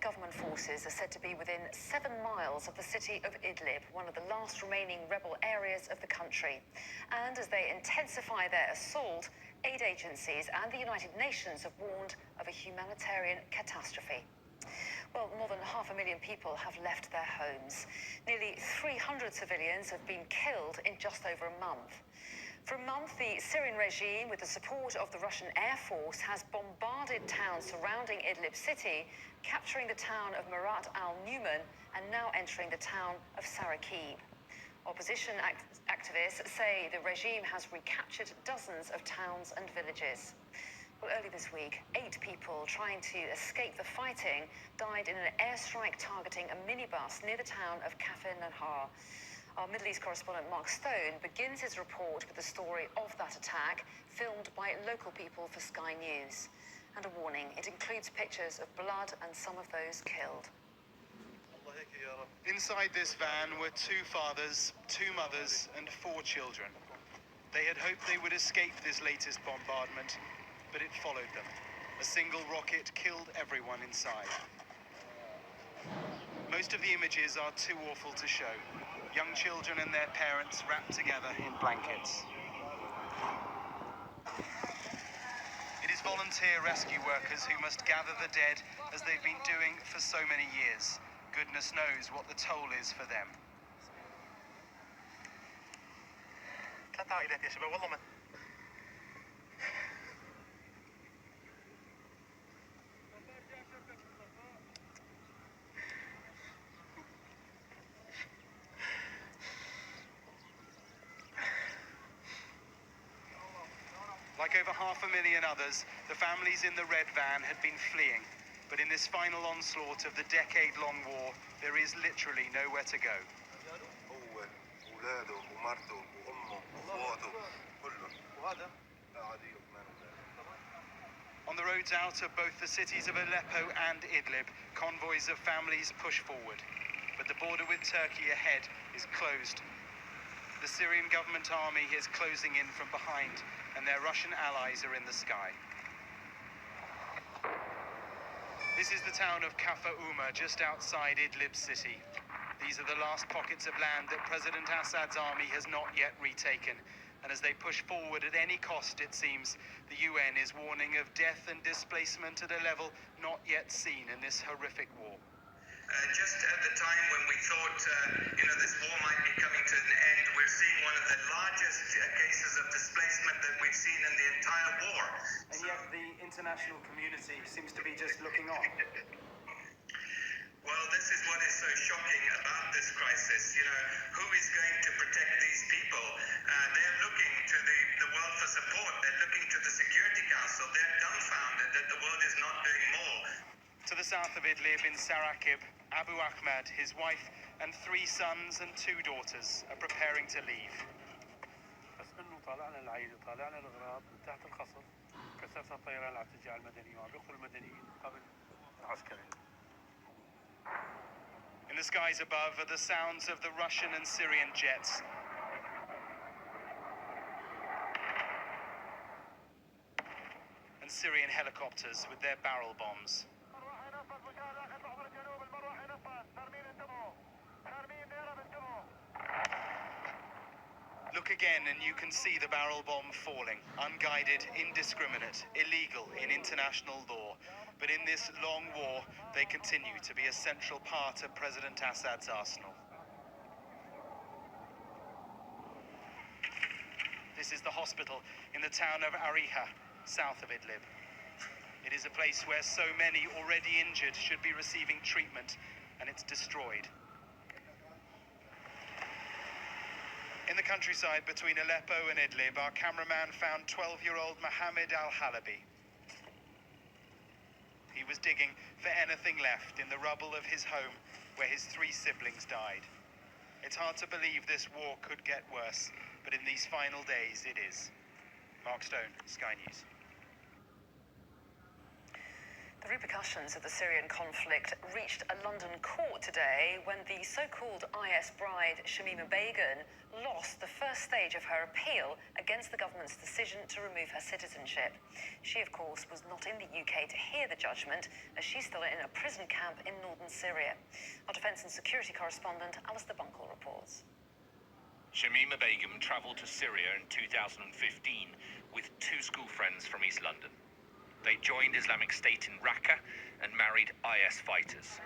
government forces are said to be within 7 miles of the city of Idlib, one of the last remaining rebel areas of the country. And as they intensify their assault, aid agencies and the United Nations have warned of a humanitarian catastrophe. Well, more than 500,000 people have left their homes. Nearly 300 civilians have been killed in just over a month. For a month, the Syrian regime, with the support of the Russian Air Force, has bombarded towns surrounding Idlib city, capturing the town of Marat al-Numan and now entering the town of Sarakib. Opposition activists say the regime has recaptured dozens of towns and villages. Well, early this week, 8 people trying to escape the fighting died in an airstrike targeting a minibus near the town of Kafir Nahar. Our Middle East correspondent Mark Stone begins his report with the story of that attack, filmed by local people for Sky News. And a warning, it includes pictures of blood and some of those killed. Inside this van were 2 fathers, 2 mothers and 4 children. They had hoped they would escape this latest bombardment, but it followed them. A single rocket killed everyone inside. Most of the images are too awful to show. Young children and their parents wrapped together in blankets. It is volunteer rescue workers who must gather the dead as they've been doing for so many years. Goodness knows what the toll is for them. Like over 500,000 others, the families in the red van had been fleeing. But in this final onslaught of the decade-long war, there is literally nowhere to go. On the roads out of both the cities of Aleppo and Idlib, convoys of families push forward. But the border with Turkey ahead is closed. The Syrian government army is closing in from behind, and their Russian allies are in the sky. This is the town of Kafir Uma, just outside Idlib city. These are the last pockets of land that President Assad's army has not yet retaken. And as they push forward at any cost, it seems, the UN is warning of death and displacement at a level not yet seen in this horrific war. Just at the time when we thought, this war might be coming to an end, we're seeing one of the largest cases of displacement that we've seen in the entire war. And yet the international community seems to be just looking on. Well, this is what is so shocking about this crisis. Who is going to protect these people? They're looking to the world for support. They're looking to the Security Council. They're dumbfounded that the world is not doing more. To the south of Idlib in Sarakib, Abu Ahmed, his wife and 3 sons and 2 daughters are preparing to leave. In the skies above are the sounds of the Russian and Syrian jets. And Syrian helicopters with their barrel bombs. Look again and you can see the barrel bomb falling, unguided, indiscriminate, illegal in international law. But in this long war, they continue to be a central part of President Assad's arsenal. This is the hospital in the town of Ariha, south of Idlib. It is a place where so many already injured should be receiving treatment, and it's destroyed. In the countryside between Aleppo and Idlib, our cameraman found 12-year-old Mohammed al-Halabi. He was digging for anything left in the rubble of his home where his 3 siblings died. It's hard to believe this war could get worse, but in these final days it is. Mark Stone, Sky News. The repercussions of the Syrian conflict reached a London court today when the so-called IS bride Shamima Begum lost the first stage of her appeal against the government's decision to remove her citizenship. She, of course, was not in the UK to hear the judgment, as she's still in a prison camp in northern Syria. Our defence and security correspondent Alistair Bunkle reports. Shamima Begum travelled to Syria in 2015 with two school friends from East London. They joined Islamic State in Raqqa and married IS fighters.